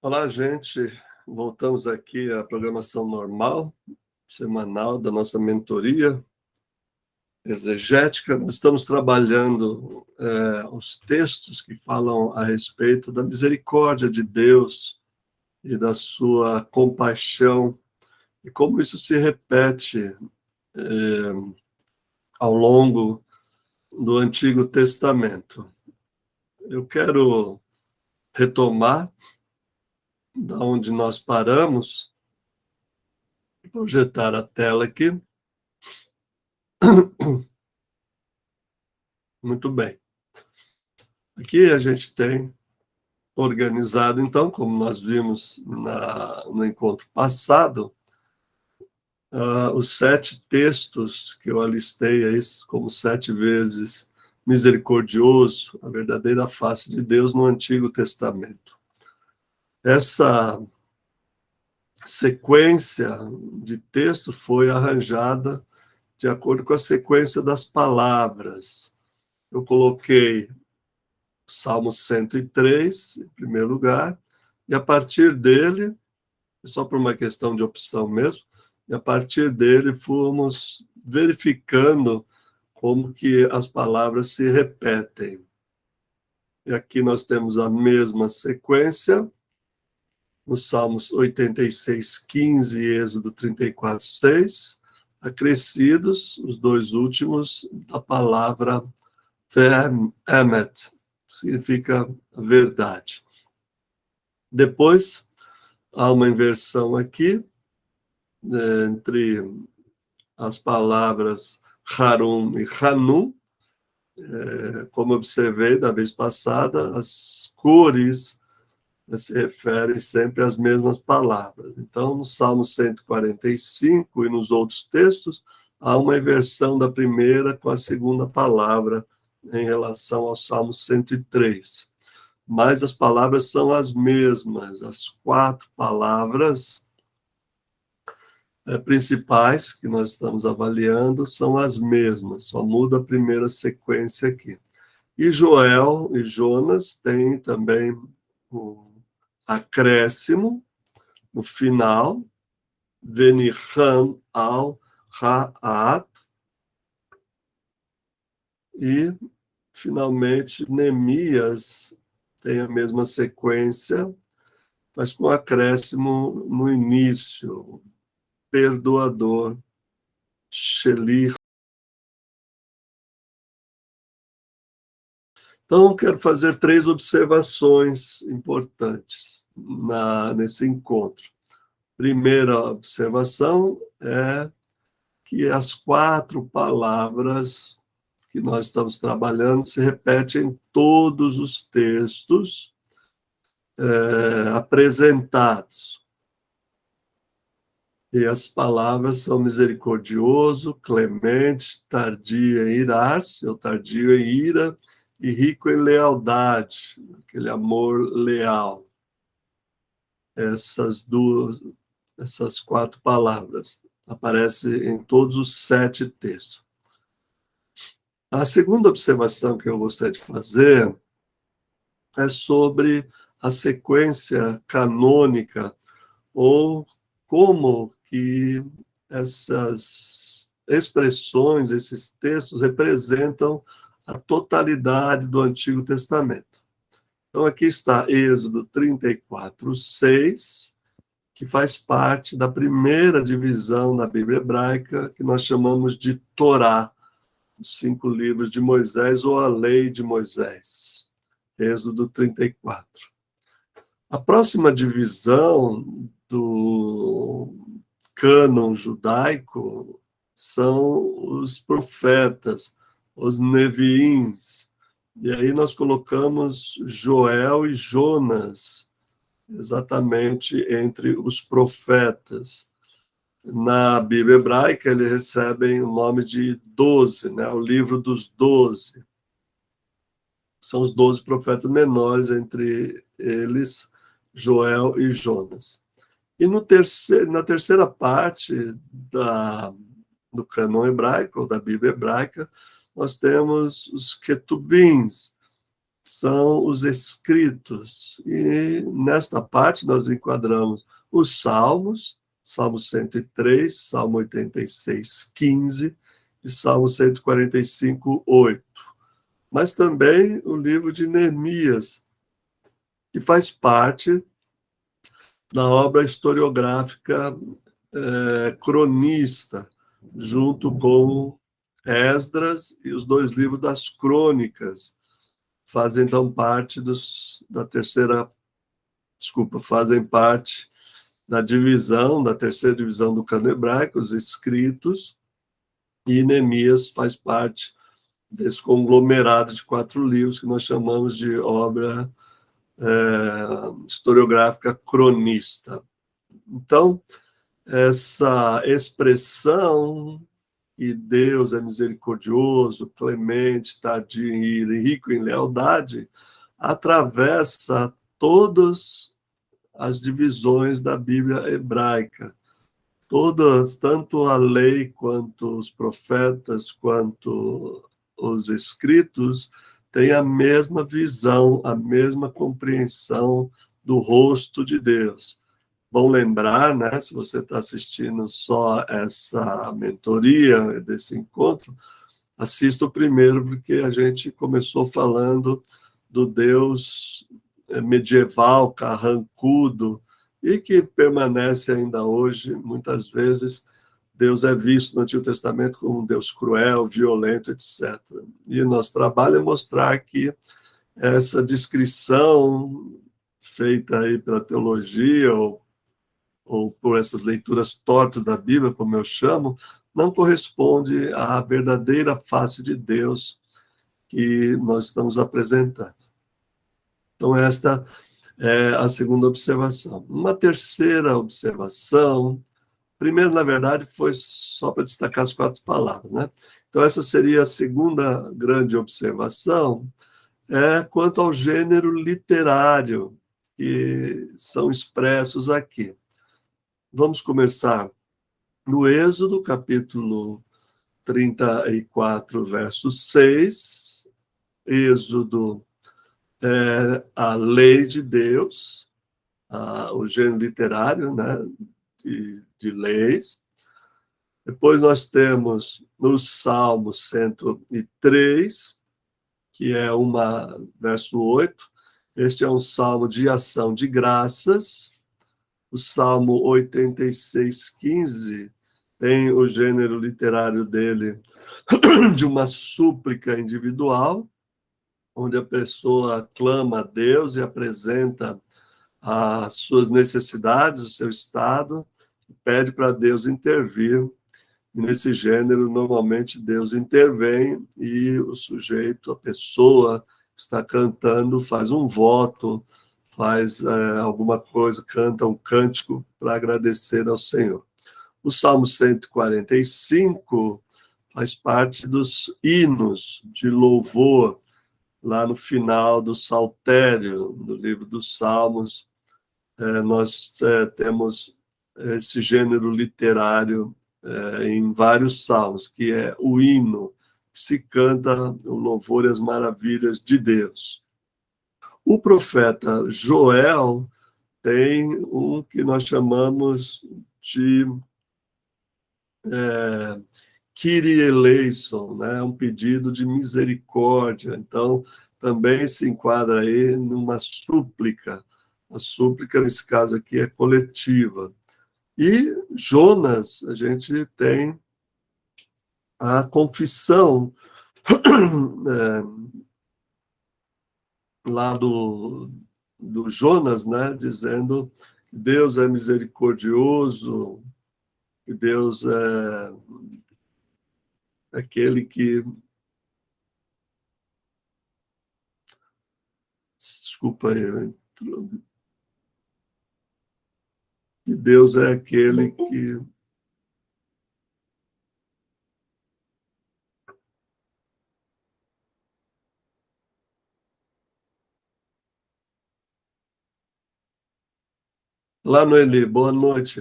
Olá, gente. Voltamos aqui à programação normal, semanal da nossa mentoria exegética. Nós estamos trabalhando os textos que falam a respeito da misericórdia de Deus e da sua compaixão, e como isso se repete ao longo do Antigo Testamento. Eu quero retomar da onde nós paramos, projetar a tela aqui. Muito bem. Aqui a gente tem organizado, então, como nós vimos no encontro passado, os 7 textos que eu alistei aí como 7 vezes misericordioso, a verdadeira face de Deus no Antigo Testamento. Essa sequência de texto foi arranjada de acordo com a sequência das palavras. Eu coloquei Salmo 103, em primeiro lugar, e a partir dele, só por uma questão de opção mesmo, e a partir dele fomos verificando como que as palavras se repetem. E aqui nós temos a mesma sequência, nos Salmos 86, 15 e Êxodo 34, 6, acrescidos, os dois últimos, da palavra Emet, significa verdade. Depois, há uma inversão aqui, entre as palavras Harum e Hanum. Como observei da vez passada, as cores se referem sempre às mesmas palavras. Então, no Salmo 145 e nos outros textos, há uma inversão da primeira com a segunda palavra em relação ao Salmo 103. Mas as palavras são as mesmas, as 4 palavras principais que nós estamos avaliando são as mesmas, só muda a primeira sequência aqui. E Joel e Jonas têm também um acréscimo no final, Veniham al-Ha'at, e, finalmente, Neemias tem a mesma sequência, mas com acréscimo no início, perdoador, Shelir. Então, quero fazer 3 observações importantes nesse encontro. Primeira observação é que as 4 palavras que nós estamos trabalhando se repetem em todos os textos apresentados. E as palavras são misericordioso, clemente, tardio em irar-se, ou tardio em ira, e rico em lealdade, aquele amor leal. Essas 4 palavras aparecem em todos os 7 textos. A segunda observação que eu gostaria de fazer é sobre a sequência canônica, ou como que essas expressões, esses textos representam a totalidade do Antigo Testamento. Então, aqui está Êxodo 34, 6, que faz parte da primeira divisão da Bíblia hebraica, que nós chamamos de Torá, os 5 livros de Moisés, ou a lei de Moisés. Êxodo 34. A próxima divisão do cânon judaico são os profetas, os neviins. E aí nós colocamos Joel e Jonas, exatamente entre os profetas. Na Bíblia hebraica, eles recebem o nome de 12, né? O livro dos 12. São os 12 profetas menores, entre eles Joel e Jonas. E na terceira parte do cânon hebraico, ou da Bíblia hebraica, nós temos os Ketubins, são os escritos. E nesta parte nós enquadramos os Salmos, Salmo 103, Salmo 86, 15 e Salmo 145, 8. Mas também o livro de Neemias, que faz parte da obra historiográfica cronista, junto com Esdras e os dois livros das crônicas, fazem então parte fazem parte da terceira divisão do cano hebraico, os escritos, e Neemias faz parte desse conglomerado de 4 livros que nós chamamos de obra historiográfica cronista. Então, essa expressão que Deus é misericordioso, clemente, tardio em ira e rico em lealdade, atravessa todas as divisões da Bíblia hebraica. Todas, tanto a lei, quanto os profetas, quanto os escritos, têm a mesma visão, a mesma compreensão do rosto de Deus. Bom lembrar, né, se você está assistindo só essa mentoria desse encontro, assista o primeiro, porque a gente começou falando do Deus medieval, carrancudo, e que permanece ainda hoje. Muitas vezes, Deus é visto no Antigo Testamento como um Deus cruel, violento, etc. E o nosso trabalho é mostrar que essa descrição feita aí pela teologia ou por essas leituras tortas da Bíblia, como eu chamo, não corresponde à verdadeira face de Deus que nós estamos apresentando. Então, esta é a segunda observação. Uma terceira observação, primeiro, na verdade, foi só para destacar as 4 palavras, né? Então, essa seria a segunda grande observação, quanto ao gênero literário que são expressos aqui. Vamos começar no Êxodo, capítulo 34, verso 6. Êxodo é a lei de Deus, o gênero literário, né, de leis. Depois nós temos no Salmo 103, que é verso 8. Este é um salmo de ação de graças. O Salmo 86, 15 tem o gênero literário dele de uma súplica individual, onde a pessoa clama a Deus e apresenta as suas necessidades, o seu estado, e pede para Deus intervir. E nesse gênero, normalmente, Deus intervém e o sujeito, a pessoa que está cantando, faz um voto, faz alguma coisa, canta um cântico para agradecer ao Senhor. O Salmo 145 faz parte dos hinos de louvor, lá no final do Saltério, no livro dos Salmos. Nós temos esse gênero literário em vários salmos, que é o hino, que se canta o louvor e as maravilhas de Deus. O profeta Joel tem um que nós chamamos de Kyrie eleison, né? Um pedido de misericórdia. Então, também se enquadra aí numa súplica. A súplica, nesse caso aqui, é coletiva. E Jonas, a gente tem a confissão lá do Jonas, né? Dizendo que Deus é misericordioso, que Deus é aquele que... Desculpa aí, que Deus é aquele que... Lá no Eli, boa noite.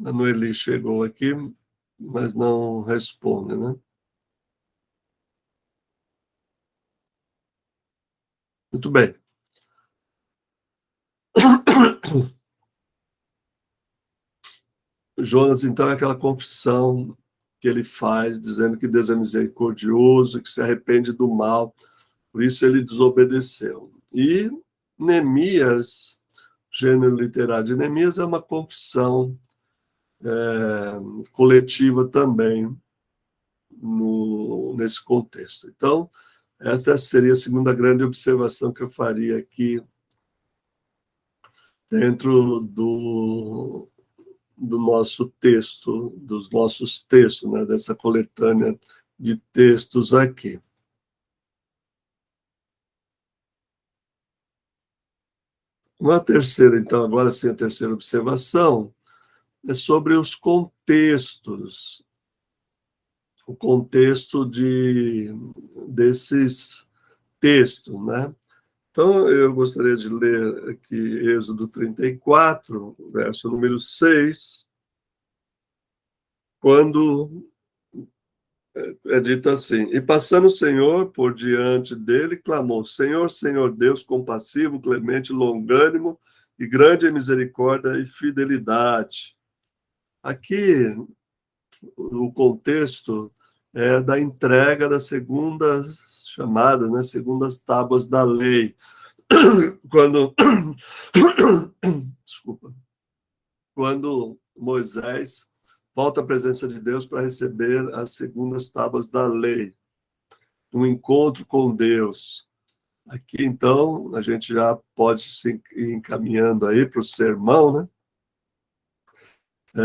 A Noeli chegou aqui, mas não responde, né? Muito bem. Jonas, então, é aquela confissão que ele faz, dizendo que Deus é misericordioso, que se arrepende do mal, por isso ele desobedeceu. E Neemias, gênero literário de Neemias, é uma confissão coletiva também nesse contexto. Então, esta seria a segunda grande observação que eu faria aqui dentro do nosso texto, dos nossos textos, né, dessa coletânea de textos aqui. Uma terceira, então, agora sim, a terceira observação é sobre os contextos, o contexto desses textos, né? Então, eu gostaria de ler aqui Êxodo 34, verso número 6, quando é dito assim: E passando o Senhor por diante dele, clamou: Senhor, Senhor Deus compassivo, clemente, longânimo e grande em misericórdia e fidelidade. Aqui, o contexto é da entrega das segundas chamadas, né, segundas tábuas da lei. Quando, desculpa, quando Moisés volta à presença de Deus para receber as segundas tábuas da lei, um encontro com Deus. Aqui, então, a gente já pode se ir encaminhando aí para o sermão, né?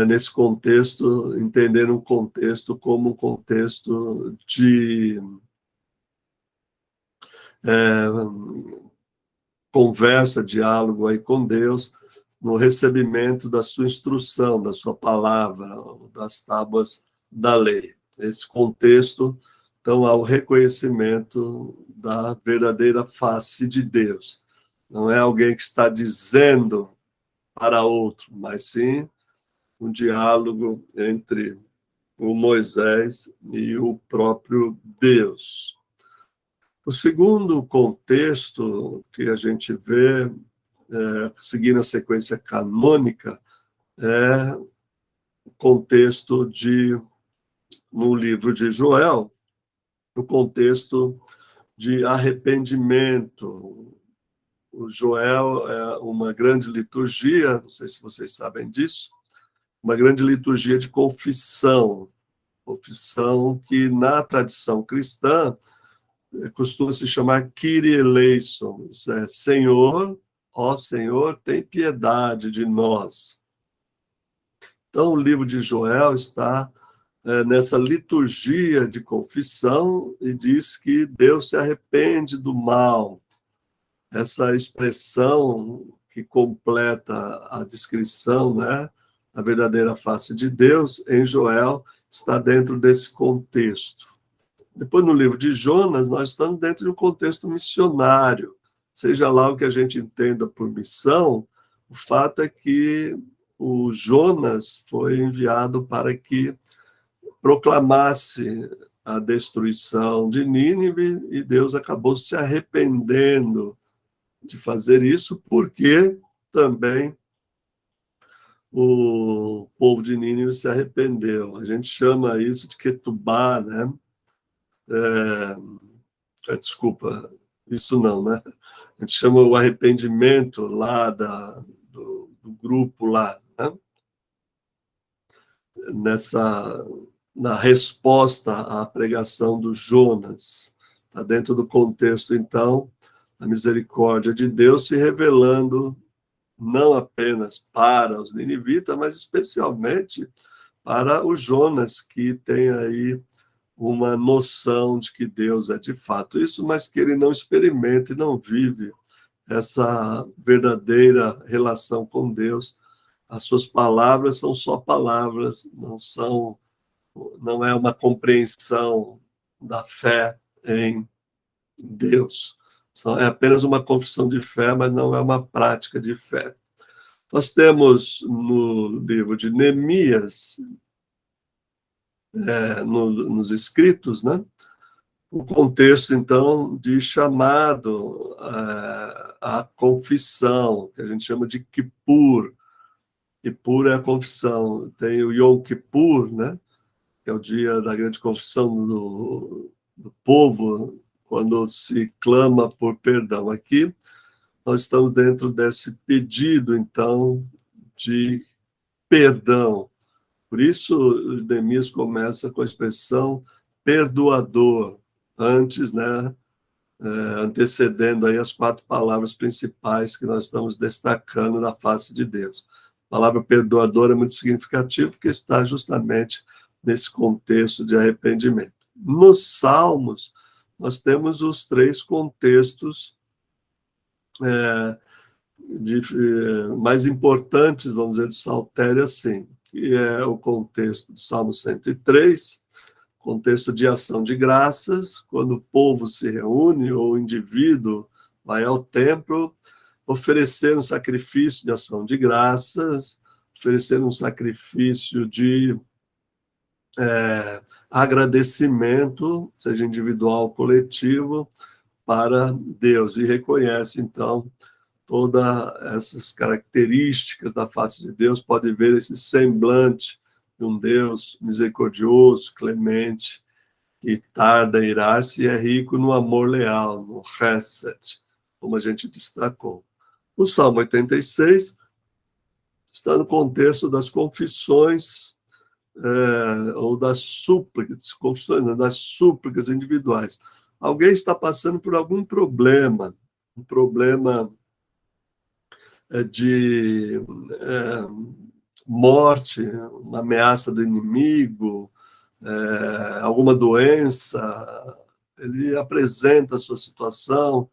Nesse contexto, entender um contexto como um contexto de conversa, diálogo aí com Deus, no recebimento da sua instrução, da sua palavra, das tábuas da lei. Esse contexto, então, ao reconhecimento da verdadeira face de Deus. Não é alguém que está dizendo para outro, mas sim um diálogo entre o Moisés e o próprio Deus. O segundo contexto que a gente vê, seguindo a sequência canônica, é o contexto no livro de Joel, o contexto de arrependimento. O Joel é uma grande liturgia, não sei se vocês sabem disso, uma grande liturgia de confissão que na tradição cristã costuma se chamar Kyrie eleison, isso é, Senhor, ó Senhor, tem piedade de nós. Então, o livro de Joel está nessa liturgia de confissão e diz que Deus se arrepende do mal. Essa expressão que completa a descrição, né, a verdadeira face de Deus, em Joel, está dentro desse contexto. Depois, no livro de Jonas, nós estamos dentro de um contexto missionário. Seja lá o que a gente entenda por missão, o fato é que o Jonas foi enviado para que proclamasse a destruição de Nínive e Deus acabou se arrependendo de fazer isso, porque também o povo de Nínive se arrependeu. A gente chama isso de Ketubá, né? Desculpa, isso não, né? A gente chama o arrependimento lá do grupo lá, né? Na resposta à pregação do Jonas. Está dentro do contexto, então, a misericórdia de Deus se revelando não apenas para os ninivitas, mas especialmente para o Jonas, que tem aí uma noção de que Deus é de fato isso, mas que ele não experimenta e não vive essa verdadeira relação com Deus. As suas palavras são só palavras, não é uma compreensão da fé em Deus. É apenas uma confissão de fé, mas não é uma prática de fé. Nós temos no livro de Neemias, nos escritos, né, o contexto, então, de chamado à confissão, que a gente chama de Kippur. Kippur é a confissão. Tem o Yom Kippur, né, que é o dia da grande confissão do povo, quando se clama por perdão. Aqui, nós estamos dentro desse pedido, então, de perdão. Por isso, Neemias começa com a expressão perdoador, antes, né, antecedendo aí as 4 palavras principais que nós estamos destacando na face de Deus. A palavra perdoador é muito significativa porque está justamente nesse contexto de arrependimento. Nos Salmos, nós temos os 3 contextos mais importantes, vamos dizer, do saltério, assim, que é o contexto do Salmo 103, contexto de ação de graças, quando o povo se reúne ou o indivíduo vai ao templo, oferecer um sacrifício de ação de graças, oferecer um sacrifício de agradecimento, seja individual ou coletivo, para Deus, e reconhece, então, todas essas características da face de Deus, pode ver esse semblante de um Deus misericordioso, clemente, que tarda a irar-se e é rico no amor leal, no chesed, como a gente destacou. O Salmo 86 está no contexto das confissões ou das súplicas, confissões, não, das súplicas individuais. Alguém está passando por algum problema, um problema de morte, uma ameaça do inimigo, alguma doença, ele apresenta a sua situação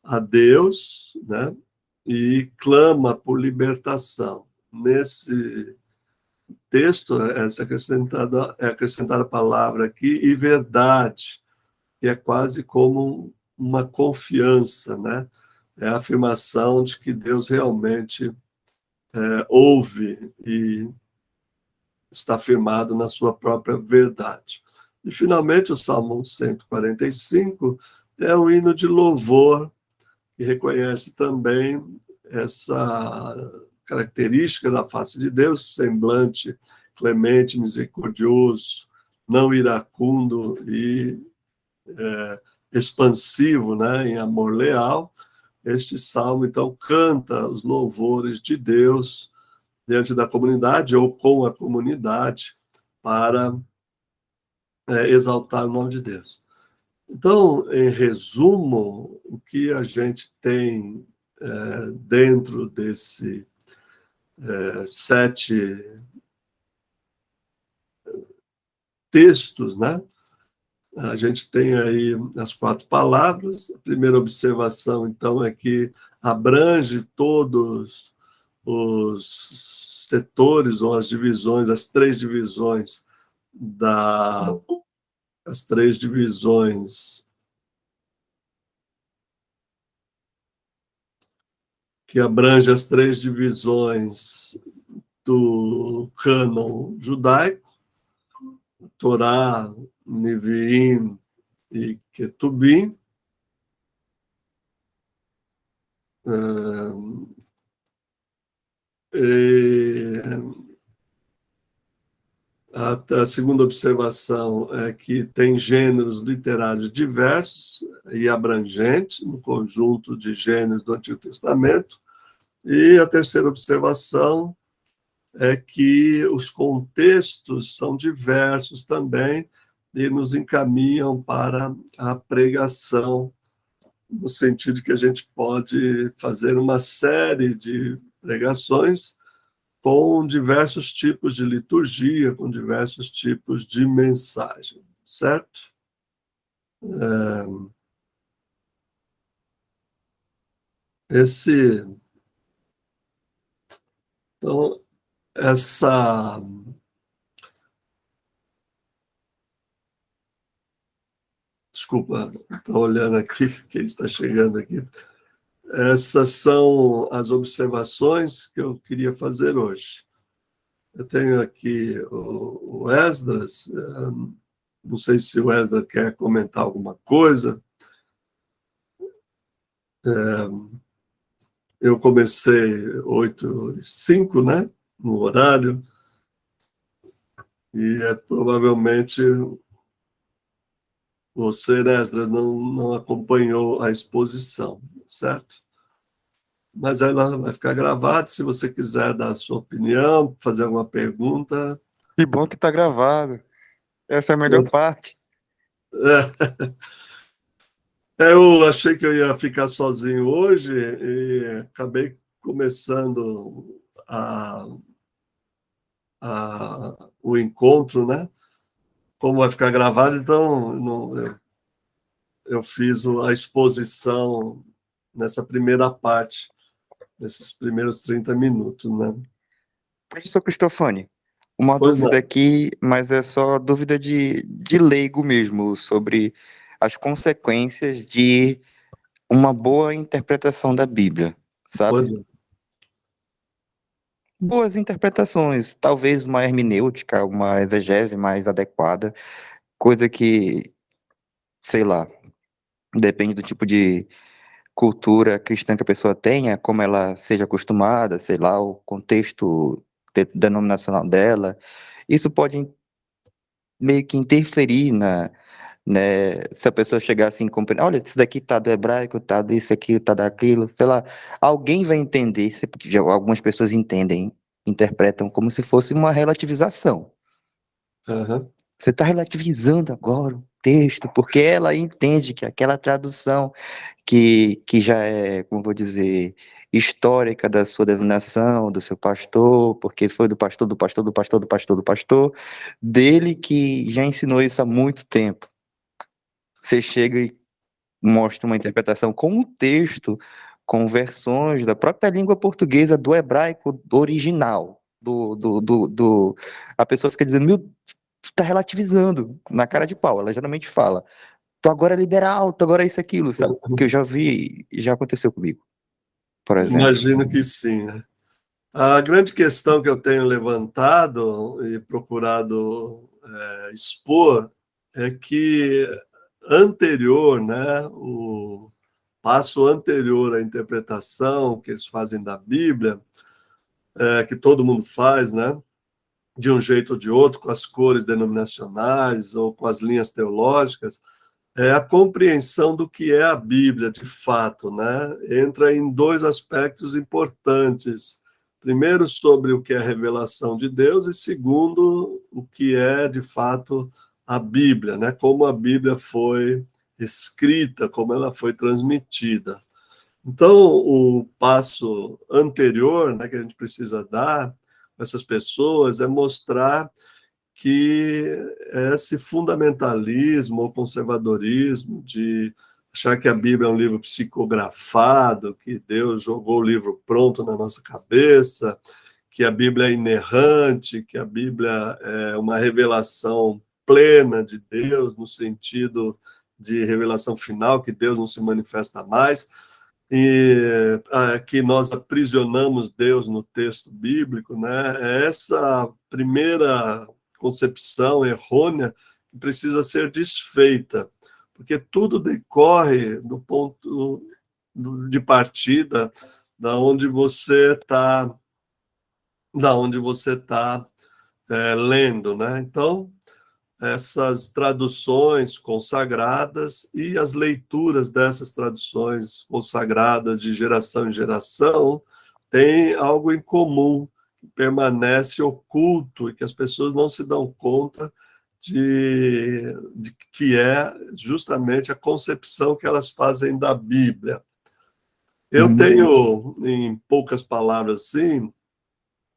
a Deus, né, e clama por libertação. Nesse texto, é acrescentada a palavra aqui, e verdade, que é quase como uma confiança, né? É a afirmação de que Deus realmente ouve e está firmado na sua própria verdade. E, finalmente, o Salmo 145 é um hino de louvor, que reconhece também essa característica da face de Deus, semblante clemente, misericordioso, não iracundo e expansivo, né, em amor leal. Este salmo, então, canta os louvores de Deus diante da comunidade ou com a comunidade para exaltar o nome de Deus. Então, em resumo, o que a gente tem dentro desse 7 textos, né? A gente tem aí as 4 palavras. A primeira observação, então, é que abrange todos os setores ou as divisões, as 3 divisões as 3 divisões que abrange as 3 divisões do cânon judaico, Torá, Neviim e Ketubim. A segunda observação é que tem gêneros literários diversos e abrangentes no conjunto de gêneros do Antigo Testamento. E a terceira observação é que os contextos são diversos também e nos encaminham para a pregação, no sentido que a gente pode fazer uma série de pregações com diversos tipos de liturgia, com diversos tipos de mensagem, certo? Esse, então, essa desculpa, estou olhando aqui, quem está chegando aqui. Essas são as observações que eu queria fazer hoje. Eu tenho aqui o Esdras, não sei se o Esdras quer comentar alguma coisa. Eu comecei 8h05, né, no horário, e provavelmente você, Esdras, não acompanhou a exposição, certo? Mas ela vai ficar gravada, se você quiser dar a sua opinião, fazer alguma pergunta. Que bom que tá gravado. Essa é a melhor parte. Eu achei que eu ia ficar sozinho hoje e acabei começando o encontro, né? Como vai ficar gravado, então eu fiz a exposição nessa primeira parte, nesses primeiros 30 minutos, né? Professor Cristofani, uma Pois dúvida não, aqui, mas é só dúvida de leigo mesmo, sobre as consequências de uma boa interpretação da Bíblia, pois sabe? não. Boas interpretações, talvez uma hermenêutica, uma exegese mais adequada, coisa que, sei lá, depende do tipo de cultura cristã que a pessoa tenha, como ela seja acostumada, sei lá, o contexto denominacional dela. Isso pode meio que interferir né, se a pessoa chegar assim, compreender, olha, isso daqui tá do hebraico, tá disso aqui, tá daquilo, sei lá, alguém vai entender, porque algumas pessoas entendem, interpretam como se fosse uma relativização. Uhum. Você está relativizando agora o texto, porque ela entende que aquela tradução que já é, como vou dizer, histórica da sua denominação, do seu pastor, porque foi do pastor, do pastor, do pastor, do pastor, do pastor, dele que já ensinou isso há muito tempo. Você chega e mostra uma interpretação com um texto, com versões da própria língua portuguesa, do hebraico original. A pessoa fica dizendo, meu, tu está relativizando na cara de pau. Ela geralmente fala, tu agora é liberal, tu agora é isso, aquilo, sabe? Que eu já vi e já aconteceu comigo, por exemplo. Imagino que sim, né? A grande questão que eu tenho levantado e procurado expor é que anterior, né, o passo anterior à interpretação que eles fazem da Bíblia, que todo mundo faz, né, de um jeito ou de outro, com as cores denominacionais ou com as linhas teológicas, é a compreensão do que é a Bíblia, de fato, né? Entra em dois aspectos importantes. Primeiro, sobre o que é a revelação de Deus, e segundo, o que é, de fato, a Bíblia, né? Como a Bíblia foi escrita, como ela foi transmitida. Então, o passo anterior, né, que a gente precisa dar a essas pessoas é mostrar que esse fundamentalismo ou conservadorismo de achar que a Bíblia é um livro psicografado, que Deus jogou o livro pronto na nossa cabeça, que a Bíblia é inerrante, que a Bíblia é uma revelação plena de Deus, no sentido de revelação final, que Deus não se manifesta mais, e que nós aprisionamos Deus no texto bíblico, né? É essa primeira concepção errônea que precisa ser desfeita, porque tudo decorre do ponto de partida da onde você está, lendo, né? Então, essas traduções consagradas e as leituras dessas traduções consagradas de geração em geração têm algo em comum, que permanece oculto e que as pessoas não se dão conta de que é justamente a concepção que elas fazem da Bíblia. Eu Uhum. tenho, em poucas palavras assim,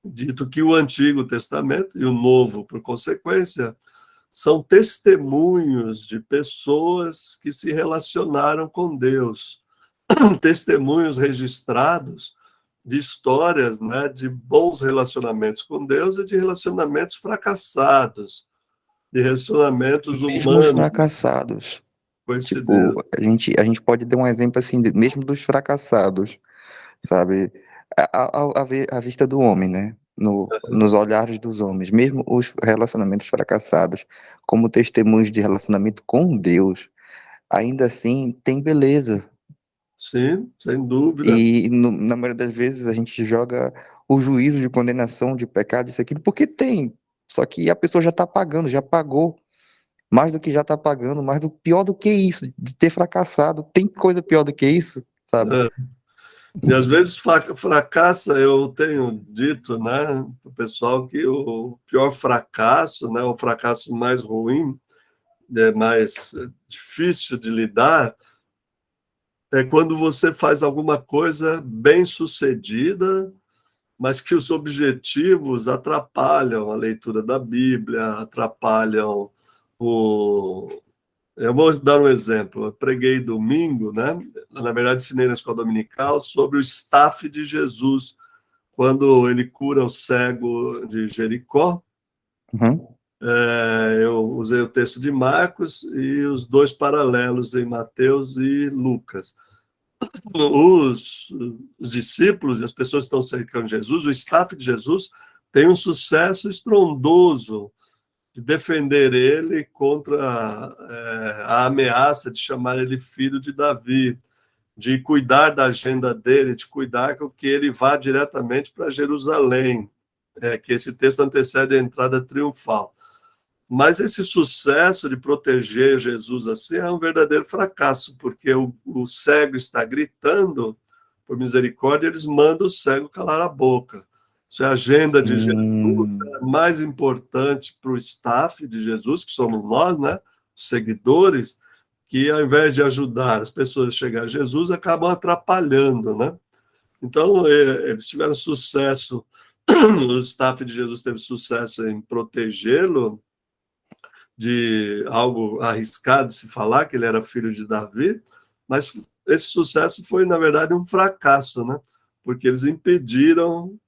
dito que o Antigo Testamento e o Novo, por consequência, são testemunhos de pessoas que se relacionaram com Deus, testemunhos registrados de histórias, né, de bons relacionamentos com Deus e de relacionamentos fracassados, de relacionamentos Mesmo os humanos. fracassados. Coincidência. Tipo, a gente pode dar um exemplo assim, mesmo dos fracassados, sabe? À vista do homem, né? Nos olhares dos homens, mesmo os relacionamentos fracassados, como testemunhos de relacionamento com Deus, ainda assim tem beleza. Sim, sem dúvida. E na maioria das vezes a gente joga o juízo de condenação de pecado, isso aqui, porque tem. Só que a pessoa já está pagando, já pagou. Mais do que já está pagando, mais do pior do que isso, de ter fracassado. Tem coisa pior do que isso, sabe? É. E às vezes fracassa, eu tenho dito, né, para o pessoal que o pior fracasso, né, o fracasso mais ruim, mais difícil de lidar, é quando você faz alguma coisa bem sucedida, mas que os objetivos atrapalham a leitura da Bíblia, atrapalham o. Eu vou dar um exemplo. Eu preguei domingo, né? Na verdade, ensinei na escola dominical sobre o staff de Jesus, quando ele cura o cego de Jericó. Uhum. Eu usei o texto de Marcos e os dois paralelos em Mateus e Lucas. Os discípulos e as pessoas que estão cercando Jesus, o staff de Jesus, tem um sucesso estrondoso de defender ele contra a ameaça de chamar ele filho de Davi, de cuidar da agenda dele, de cuidar que ele vá diretamente para Jerusalém, que esse texto antecede a entrada triunfal. Mas esse sucesso de proteger Jesus assim é um verdadeiro fracasso, porque o cego está gritando por misericórdia, eles mandam o cego calar a boca. Isso é a agenda de Jesus, é mais importante para o staff de Jesus, que somos nós, né, seguidores, que ao invés de ajudar as pessoas a chegar a Jesus, acabam atrapalhando, né? Então, eles tiveram sucesso, o staff de Jesus teve sucesso em protegê-lo, de algo arriscado de se falar, que ele era filho de Davi, mas esse sucesso foi, na verdade, um fracasso, né? Porque eles impediram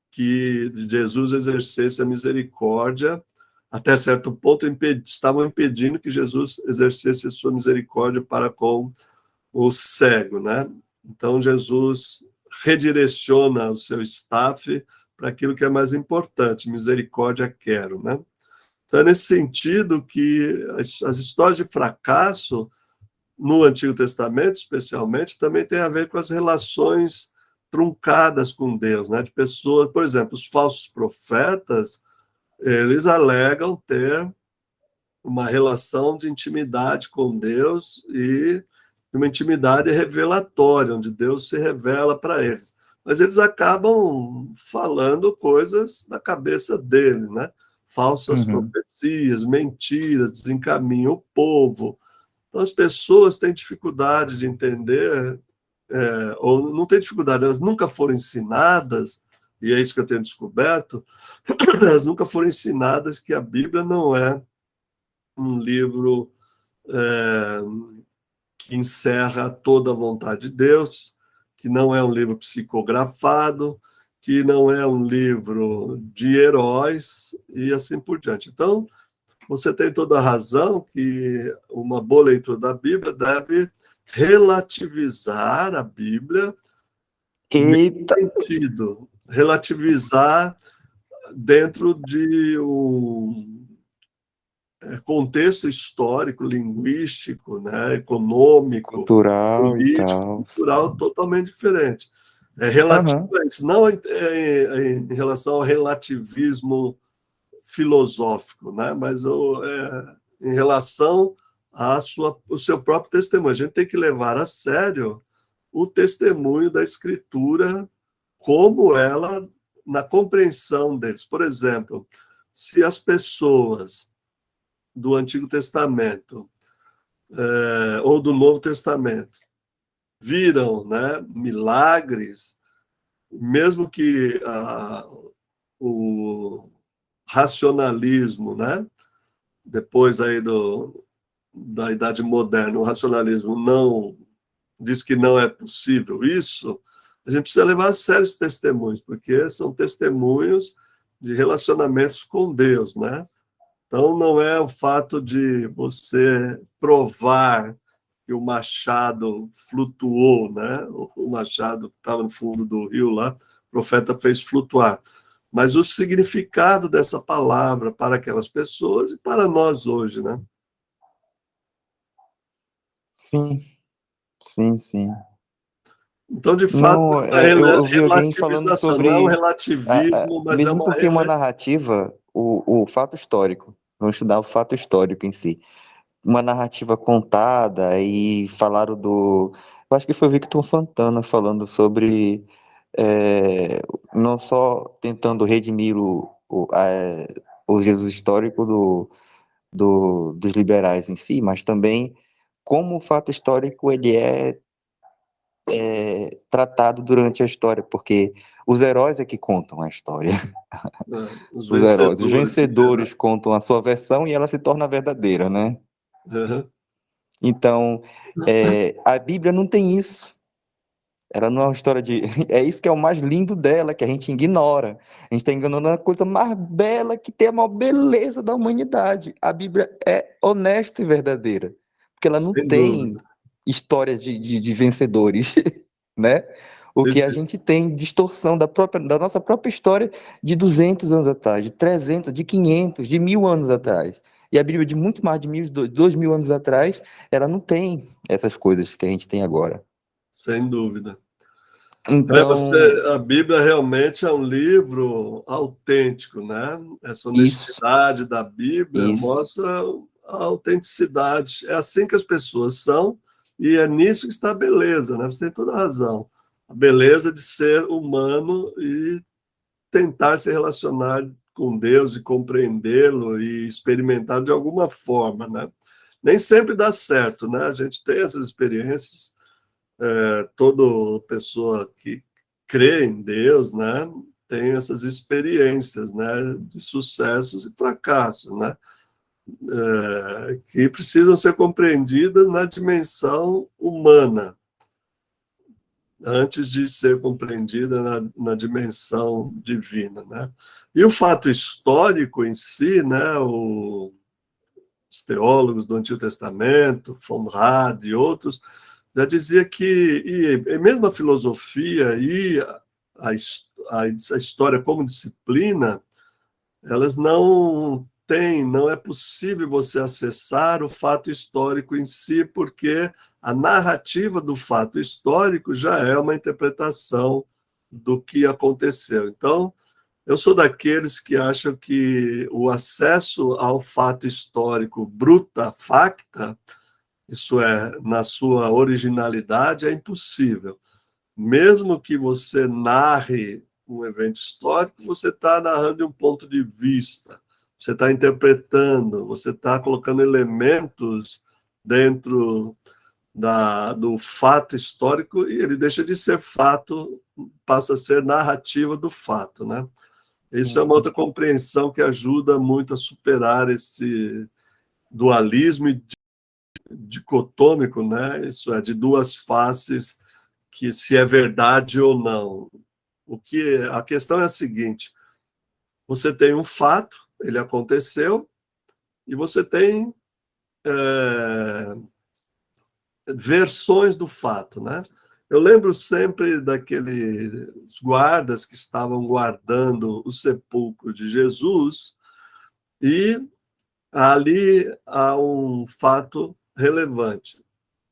que Jesus exercesse a misericórdia, até certo ponto estavam impedindo que Jesus exercesse a sua misericórdia para com o cego, né? Então, Jesus redireciona o seu staff para aquilo que é mais importante, misericórdia quero, né? Então, é nesse sentido que as histórias de fracasso, no Antigo Testamento, especialmente, também tem a ver com as relações truncadas com Deus, né? De pessoas, por exemplo, os falsos profetas, eles alegam ter uma relação de intimidade com Deus e uma intimidade revelatória, onde Deus se revela para eles. Mas eles acabam falando coisas da cabeça deles, né? Falsas Uhum. profecias, mentiras, desencaminham o povo. Então, as pessoas têm dificuldade de entender, ou não têm dificuldade, elas nunca foram ensinadas, e é isso que eu tenho descoberto, elas nunca foram ensinadas que a Bíblia não é um livro é, que encerra toda a vontade de Deus, que não é um livro psicografado, que não é um livro de heróis e assim por diante. Então, você tem toda a razão que uma boa leitura da Bíblia deve relativizar a Bíblia nesse Eita! sentido, relativizar dentro de um contexto histórico, linguístico, né, econômico, Cultural e político, tal. cultural totalmente diferente. É relativo Aham. a isso, não em relação ao relativismo filosófico, né, mas em relação o seu próprio testemunho. A gente tem que levar a sério o testemunho da Escritura, como ela, na compreensão deles. Por exemplo, se as pessoas do Antigo Testamento ou do Novo Testamento viram, né, milagres, mesmo que o racionalismo, né, depois aí da Idade Moderna, o racionalismo não diz que não é possível isso, a gente precisa levar a sério esses testemunhos, porque são testemunhos de relacionamentos com Deus, né? Então, não é o fato de você provar que o machado flutuou, né? O machado que estava no fundo do rio lá, o profeta fez flutuar. Mas o significado dessa palavra para aquelas pessoas e para nós hoje, né? Sim, sim, sim. Então, de fato, Não, é eu vi alguém falando relativização, não é um sobre, relativismo, mas é mesmo uma porque uma narrativa, o fato histórico, vamos estudar o fato histórico em si, uma narrativa contada e falaram eu acho que foi o Victor Fontana falando sobre é, não só tentando redimir o Jesus histórico dos liberais em si, mas também como o fato histórico ele é tratado durante a história, porque os heróis é que contam a história. os Os heróis, os vencedores em geral. vencedores contam a sua versão e ela se torna verdadeira, né? Uhum. Então, a Bíblia não tem isso. Ela não é uma história de. É isso que é o mais lindo dela, que a gente ignora. A gente está enganando a coisa mais bela que tem a maior beleza da humanidade. A Bíblia é honesta e verdadeira. Porque ela não Sem tem dúvida. história de vencedores, né? O Sim, que a sim. gente tem distorção da nossa própria história de 200 anos atrás, de 300, de 500, de 1000 anos atrás. E a Bíblia de muito mais de 2000 anos atrás, ela não tem essas coisas que a gente tem agora. Sem dúvida. Então, A Bíblia realmente é um livro autêntico, né? Essa isso, honestidade da Bíblia isso. mostra a autenticidade. É assim que as pessoas são, e é nisso que está a beleza, né? Você tem toda a razão. A beleza de ser humano e tentar se relacionar com Deus e compreendê-lo e experimentar de alguma forma, né? Nem sempre dá certo, né? A gente tem essas experiências, toda pessoa que crê em Deus, né, tem essas experiências, né, de sucessos e fracassos, né, que precisam ser compreendidas na dimensão humana, antes de ser compreendida na dimensão divina, né. E o fato histórico em si, né, os teólogos do Antigo Testamento, von Rad e outros, já dizia que, e mesmo a filosofia e a história como disciplina, elas não têm, não é possível você acessar o fato histórico em si, porque a narrativa do fato histórico já é uma interpretação do que aconteceu. Então, eu sou daqueles que acham que o acesso ao fato histórico bruta facta, isso é, na sua originalidade, é impossível. Mesmo que você narre um evento histórico, você está narrando de um ponto de vista, você está interpretando, você está colocando elementos dentro do fato histórico e ele deixa de ser fato, passa a ser narrativa do fato, né? Isso é uma outra compreensão que ajuda muito a superar esse dualismo dicotômico, né? Isso é, de duas faces, que se é verdade ou não. A questão é a seguinte: você tem um fato, ele aconteceu, e você tem versões do fato, né? Eu lembro sempre daqueles guardas que estavam guardando o sepulcro de Jesus, e ali há um fato relevante.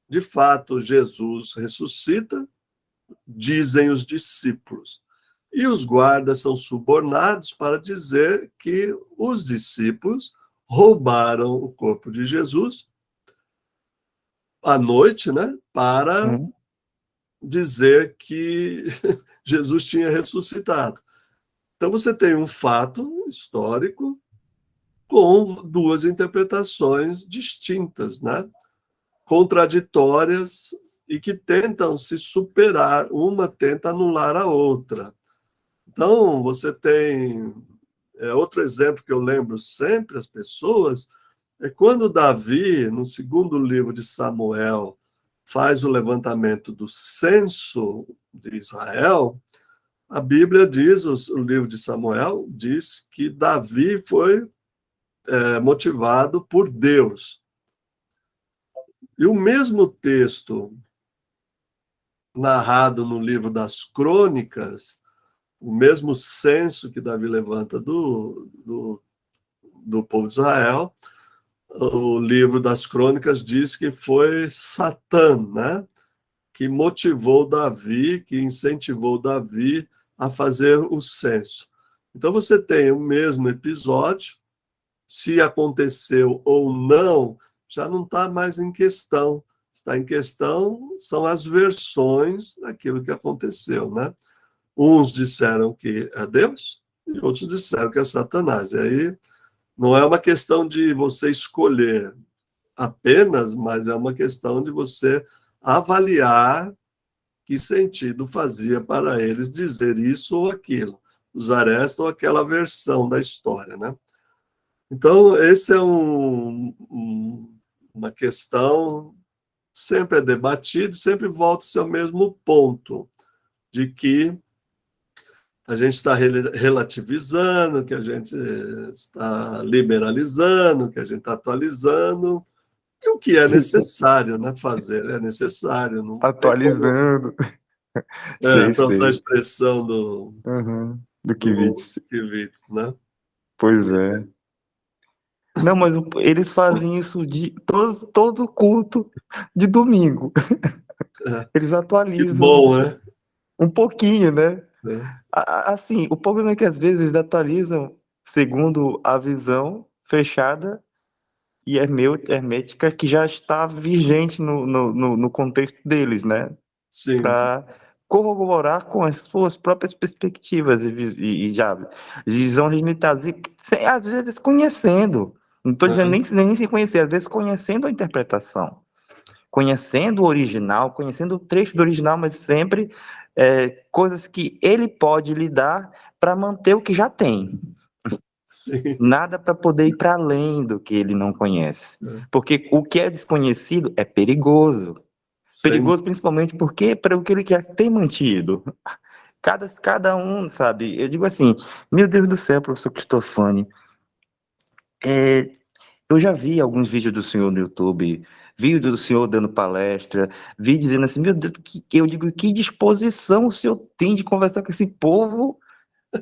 De fato, Jesus ressuscita, dizem os discípulos. E os guardas são subornados para dizer que os discípulos roubaram o corpo de Jesus à noite, né, para Uhum. dizer que Jesus tinha ressuscitado. Então você tem um fato histórico com duas interpretações distintas, né, contraditórias e que tentam se superar, uma tenta anular a outra. Então, você tem outro exemplo que eu lembro sempre as pessoas é quando Davi, no segundo livro de Samuel, faz o levantamento do censo de Israel. A Bíblia diz, o livro de Samuel diz que Davi foi motivado por Deus. E o mesmo texto narrado no livro das Crônicas, o mesmo censo que Davi levanta do povo de Israel, o livro das Crônicas diz que foi Satã, né, que motivou Davi, que incentivou Davi a fazer o censo. Então você tem o mesmo episódio, se aconteceu ou não, já não está mais em questão. Está em questão são as versões daquilo que aconteceu, né? Uns disseram que é Deus e outros disseram que é Satanás. E aí não é uma questão de você escolher apenas, mas é uma questão de você avaliar que sentido fazia para eles dizer isso ou aquilo, usar esta ou aquela versão da história, né? Então, esse é uma questão sempre é debatido, sempre volta-se ao mesmo ponto, de que a gente está relativizando, que a gente está liberalizando, que a gente está atualizando, e o que é necessário, né, fazer é necessário, não tem como, Atualizando. Sei, para usar a sei. expressão do, Uhum. Do do Kivitz. Kivitz, né? Pois é. Não, mas eles fazem isso de todo culto de domingo. É, Eles que atualizam bom, né? um pouquinho, né? É, Assim, o problema é que às vezes eles atualizam segundo a visão fechada e hermética que já está vigente no contexto deles, né? sim, Para corroborar com as suas próprias perspectivas e já visão limitadas, e às vezes conhecendo, não estou dizendo nem se conhecer, às vezes conhecendo a interpretação, conhecendo o original, conhecendo o trecho do original, mas sempre coisas que ele pode lhe dar para manter o que já tem. sim, Nada para poder ir para além do que ele não conhece. é, Porque o que é desconhecido é perigoso. sem, Perigoso principalmente porque para o que ele quer tem mantido. Cada um, sabe? Eu digo assim, meu Deus do céu, professor Cristofani, eu já vi alguns vídeos do senhor no YouTube, vídeo do senhor dando palestra, vi dizendo assim, meu Deus, eu digo, que disposição o senhor tem de conversar com esse povo.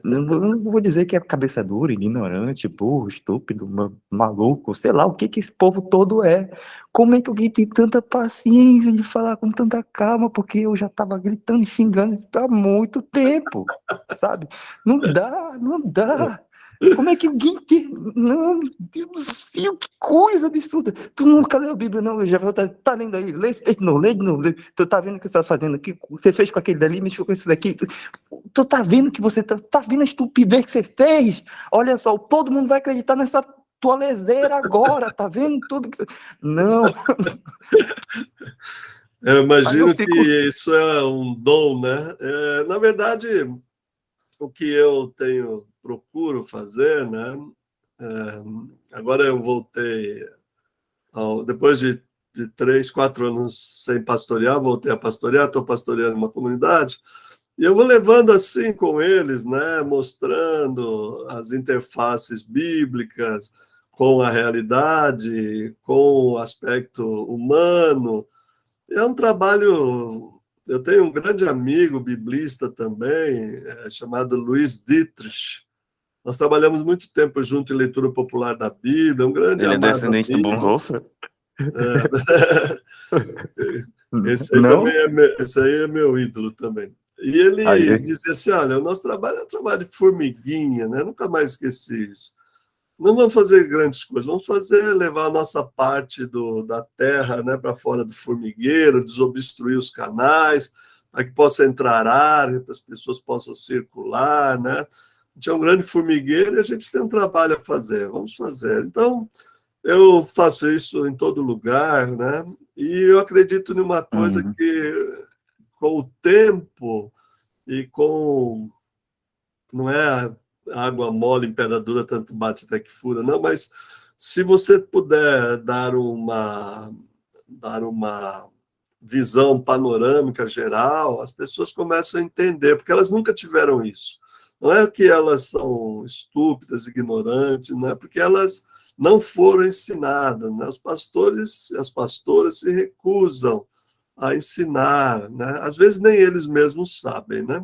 Não vou dizer que é cabeça dura, ignorante, burro, estúpido, maluco, sei lá o que esse povo todo é. Como é que alguém tem tanta paciência de falar com tanta calma? Porque eu já estava gritando e xingando isso há muito tempo, sabe? Não dá, não dá. Como é que alguém tem. Não, meu Deus do céu, que coisa absurda. Tu nunca leu a Bíblia, não? Já tá lendo aí, lê de novo. Tu tá vendo o que você tá fazendo aqui? Você fez com aquele dali, mexeu com isso daqui. Tu tá vendo que você tá vendo a estupidez que você fez? Olha só, todo mundo vai acreditar nessa tua leseira agora, tá vendo tudo que... Não. eu Aí eu imagino que fico. isso é um dom, né? Na verdade, o que eu procuro fazer, né? Agora eu voltei, depois de 3, 4 anos sem pastorear, voltei a pastorear, estou pastoreando uma comunidade, e eu vou levando assim com eles, né? Mostrando as interfaces bíblicas com a realidade, com o aspecto humano. É um trabalho. Eu tenho um grande amigo biblista também, chamado Luiz Dietrich. Nós trabalhamos muito tempo junto em leitura popular da Bíblia, um grande Ele é amado descendente do amigo. Bonhoeffer? Esse aí também Não? esse aí é meu ídolo também. E ele Aí. dizia assim: olha, o nosso trabalho é um trabalho de formiguinha, né? Nunca mais esqueci isso. Não vamos fazer grandes coisas, vamos levar a nossa parte da terra, né, para fora do formigueiro, desobstruir os canais, para que possa entrar ar, para as pessoas possam circular, né? A gente é um grande formigueiro e a gente tem um trabalho a fazer, vamos fazer. Então, eu faço isso em todo lugar, né? E eu acredito numa coisa Uhum. que, com o tempo e com não é água mole, imperadura, tanto bate até que fura, não, mas se você puder dar uma visão panorâmica geral, as pessoas começam a entender, porque elas nunca tiveram isso. Não é que elas são estúpidas, ignorantes, não é porque elas não foram ensinadas, né? Os pastores e as pastoras se recusam a ensinar, né? Às vezes nem eles mesmos sabem, né?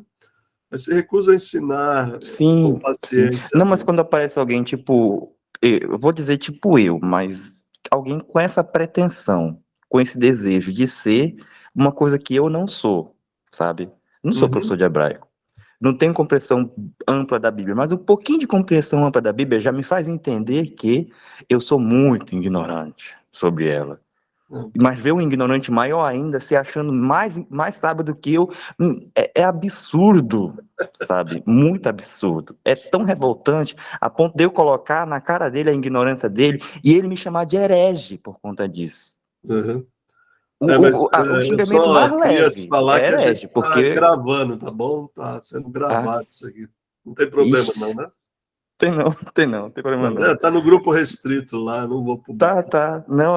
Mas se recusam a ensinar com Sim, sim. paciência. Não, mas quando aparece alguém tipo, eu vou dizer tipo eu, mas alguém com essa pretensão, com esse desejo de ser uma coisa que eu não sou, sabe? Não sou Uhum, professor de hebraico. Não tenho compreensão ampla da Bíblia, mas um pouquinho de compreensão ampla da Bíblia já me faz entender que eu sou muito ignorante sobre ela. é, Mas ver um ignorante maior ainda se achando mais sábio do que eu, é absurdo, sabe? Muito absurdo. É tão revoltante a ponto de eu colocar na cara dele a ignorância dele e ele me chamar de herege por conta disso. uhum. O, Mas o eu xingamento mais só queria te leve falar é que a gente herege, está porque. gravando, tá bom? Está sendo Ah, gravado isso aqui. Não tem problema, ixi, não, né? tem não, tem não, tem problema não. Tá no grupo restrito lá, não vou Tá, publicar. tá. Não,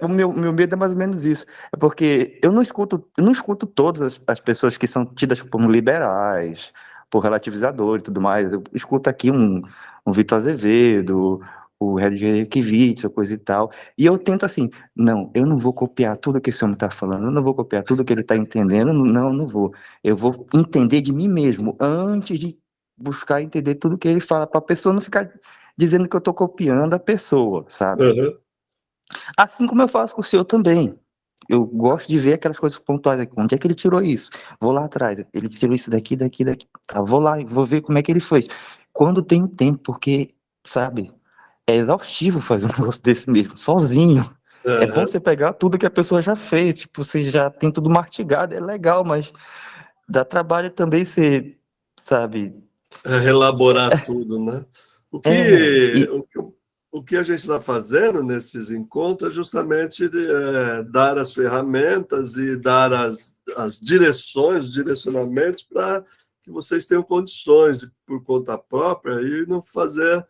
o meu medo é mais ou menos isso. É porque eu não escuto todas as pessoas que são tidas como liberais, por relativizador e tudo mais. Eu escuto aqui um Vitor Azevedo, o Redger Kivitz, coisa e tal. E eu tento assim, não, eu não vou copiar tudo que esse homem está falando, eu não vou copiar tudo que ele está entendendo, não, não vou. Eu vou entender de mim mesmo antes de buscar entender tudo que ele fala, para a pessoa não ficar dizendo que eu estou copiando a pessoa, sabe? Uhum. Assim como eu faço com o senhor também. Eu gosto de ver aquelas coisas pontuais aqui. Onde é que ele tirou isso? Vou lá atrás. Ele tirou isso daqui, daqui, daqui. Tá, vou lá e vou ver como é que ele fez. Quando tenho tempo, porque, sabe, é exaustivo fazer um negócio desse mesmo, sozinho. É bom Uhum. você pegar tudo que a pessoa já fez. Tipo, você já tem tudo mastigado, é legal, mas dá trabalho também você, sabe? Relaborar tudo, né? O É, que, e. o que, o que a gente está fazendo nesses encontros é justamente dar as ferramentas e dar as direções, os direcionamentos para que vocês tenham condições de, por conta própria e não fazer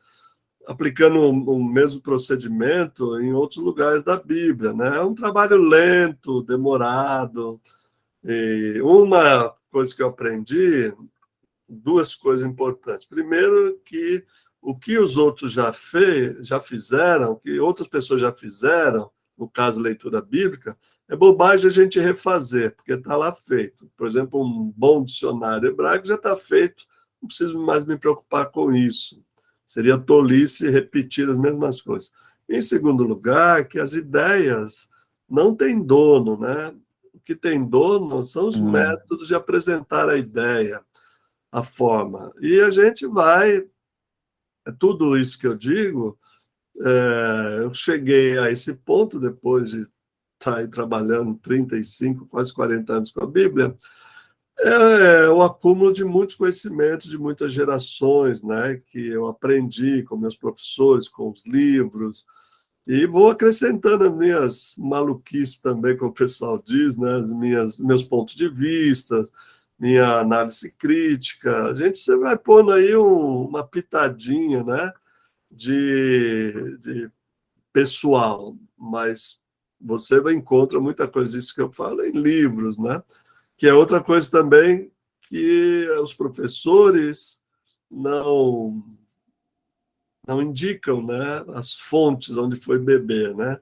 aplicando o mesmo procedimento em outros lugares da Bíblia, né? É um trabalho lento, demorado. E uma coisa que eu aprendi, duas coisas importantes. Primeiro, que o que os outros já fizeram, que outras pessoas já fizeram, no caso leitura bíblica, é bobagem a gente refazer, porque está lá feito. Por exemplo, um bom dicionário hebraico já está feito, não preciso mais me preocupar com isso. Seria tolice repetir as mesmas coisas. Em segundo lugar, que as ideias não têm dono, né? O que tem dono são os hum, métodos de apresentar a ideia, a forma. E a gente vai, tudo isso que eu digo, eu cheguei a esse ponto depois de estar aí trabalhando 35, quase 40 anos com a Bíblia, o acúmulo de muitos conhecimentos de muitas gerações, né, que eu aprendi com meus professores, com os livros, e vou acrescentando as minhas maluquices também, como o pessoal diz, né? Meus pontos de vista, minha análise crítica. A gente você vai pondo aí uma pitadinha, né? De pessoal, mas você vai encontrar muita coisa disso que eu falo em livros, né? Que é outra coisa também que os professores não não indicam, né, as fontes onde foi beber, né?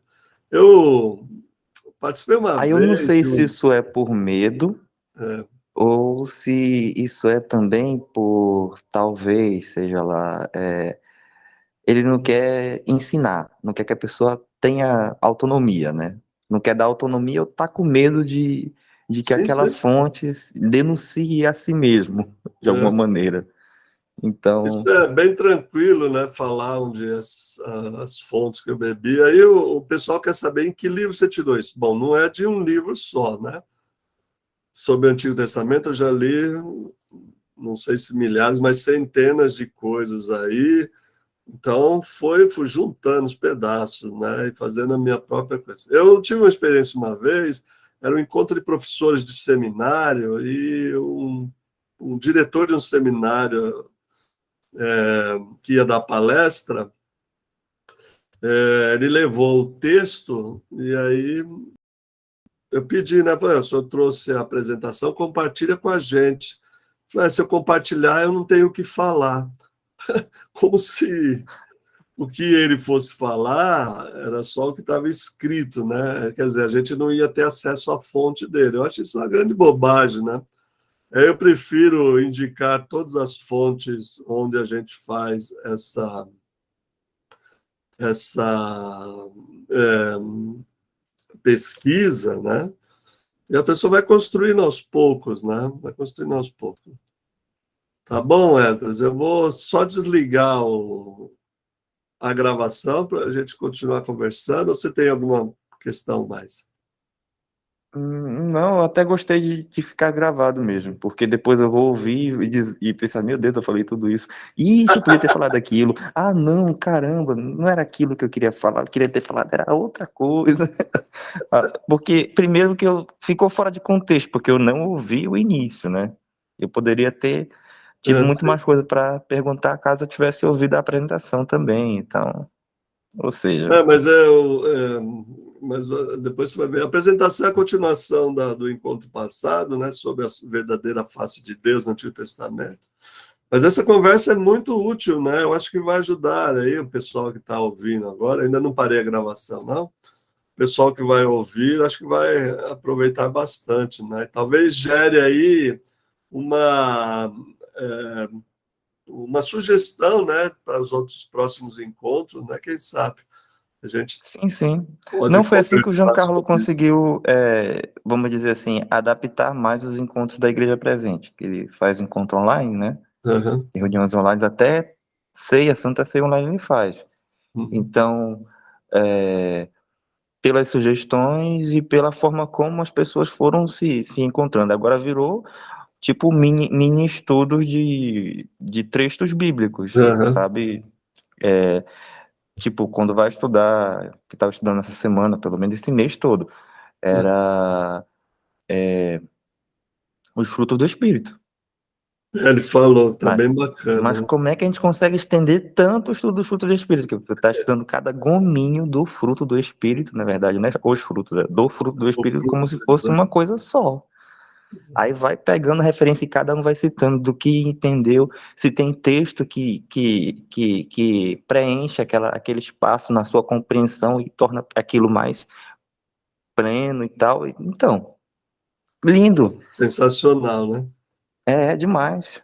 Eu participei uma aí eu não vez sei de se um. isso é por medo. É, Ou se isso é também por, talvez, seja lá, ele não quer ensinar, não quer que a pessoa tenha autonomia, né? Não quer dar autonomia ou tá com medo de que sim, aquela sim. fonte denuncie a si mesmo, de alguma É. maneira. Isso Então, é bem tranquilo, né? Falar onde as fontes que eu bebi. Aí o pessoal quer saber em que livro você tirou isso. Bom, não é de um livro só, né? Sobre o Antigo Testamento eu já li, não sei se milhares, mas centenas de coisas aí. Então, fui juntando os pedaços, né, e fazendo a minha própria coisa. Eu tive uma experiência uma vez, era um encontro de professores de seminário e um diretor de um seminário que ia dar palestra, ele levou o texto e aí eu pedi, né, falei, o senhor trouxe a apresentação, compartilha com a gente. Falei, se eu compartilhar, eu não tenho o que falar. Como se o que ele fosse falar era só o que estava escrito, né? Quer dizer, a gente não ia ter acesso à fonte dele. Eu acho isso uma grande bobagem, né? Eu prefiro indicar todas as fontes onde a gente faz essa pesquisa, né? E a pessoa vai construindo aos poucos, né? Vai construindo aos poucos. Tá bom, Esdras? Eu vou só desligar a gravação para a gente continuar conversando. Ou você tem alguma questão mais? Não, eu até gostei de ficar gravado mesmo, porque depois eu vou ouvir e pensar, meu Deus, eu falei tudo isso. Ixi, eu podia ter falado aquilo. Ah, não, caramba, não era aquilo que eu queria falar, eu queria ter falado, era outra coisa. Porque, primeiro que ficou fora de contexto, porque eu não ouvi o início, né? Eu poderia ter tido muito Sim. mais coisa para perguntar caso eu tivesse ouvido a apresentação também, então, ou seja... Mas depois você vai ver. A apresentação é a continuação do encontro passado, né, sobre a verdadeira face de Deus no Antigo Testamento. Mas essa conversa é muito útil, né? Eu acho que vai ajudar aí o pessoal que está ouvindo agora. Ainda não parei a gravação, não. O pessoal que vai ouvir, acho que vai aproveitar bastante, né? Talvez gere aí uma, é, uma sugestão, né, para os outros próximos encontros, né? Quem sabe a gente Sim, sim. pode Não foi assim que o conversar Giancarlo sobre isso. conseguiu, vamos dizer assim, adaptar mais os encontros da Igreja Presente, que ele faz encontro online, né? Uhum, Tem reuniões online, até ceia, Santa Ceia online ele faz. uhum, Então, pelas sugestões e pela forma como as pessoas foram se encontrando. Agora virou tipo mini estudos de textos bíblicos, uhum, sabe? Tipo, quando vai estudar, que estava estudando essa semana, pelo menos esse mês todo, uhum. era os frutos do Espírito. Ele falou que tá Mas, bem mas bacana, né? como é que a gente consegue estender tanto o estudo dos frutos do Espírito? Que você está estudando cada gominho do fruto do Espírito, na verdade, né? Os frutos, do fruto do O Espírito, como fruto, se fosse uma exato. coisa só. Aí vai pegando referência e cada um vai citando do que entendeu, se tem texto que preenche aquele espaço na sua compreensão e torna aquilo mais pleno e tal. Então, lindo. Sensacional, né? É demais.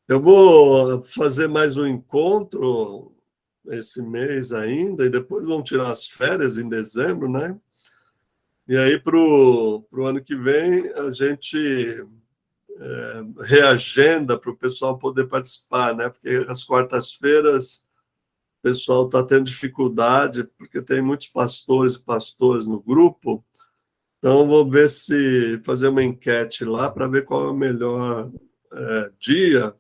Eu vou fazer mais um encontro esse mês ainda, e depois vamos tirar as férias em dezembro, né? E aí, para o ano que vem, a gente reagenda para o pessoal poder participar, né? Porque as quartas-feiras o pessoal está tendo dificuldade, porque tem muitos pastores e pastores no grupo. Então, vou ver se fazer uma enquete lá para ver qual é o melhor dia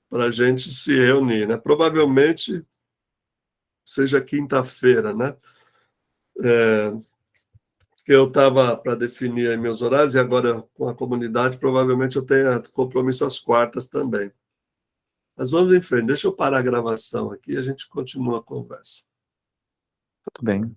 para a gente se reunir, né? Provavelmente seja quinta-feira, né? Que eu estava para definir aí meus horários e agora com a comunidade provavelmente eu tenha compromisso às quartas também. Mas vamos em frente. Deixa eu parar a gravação aqui e a gente continua a conversa. Tudo bem.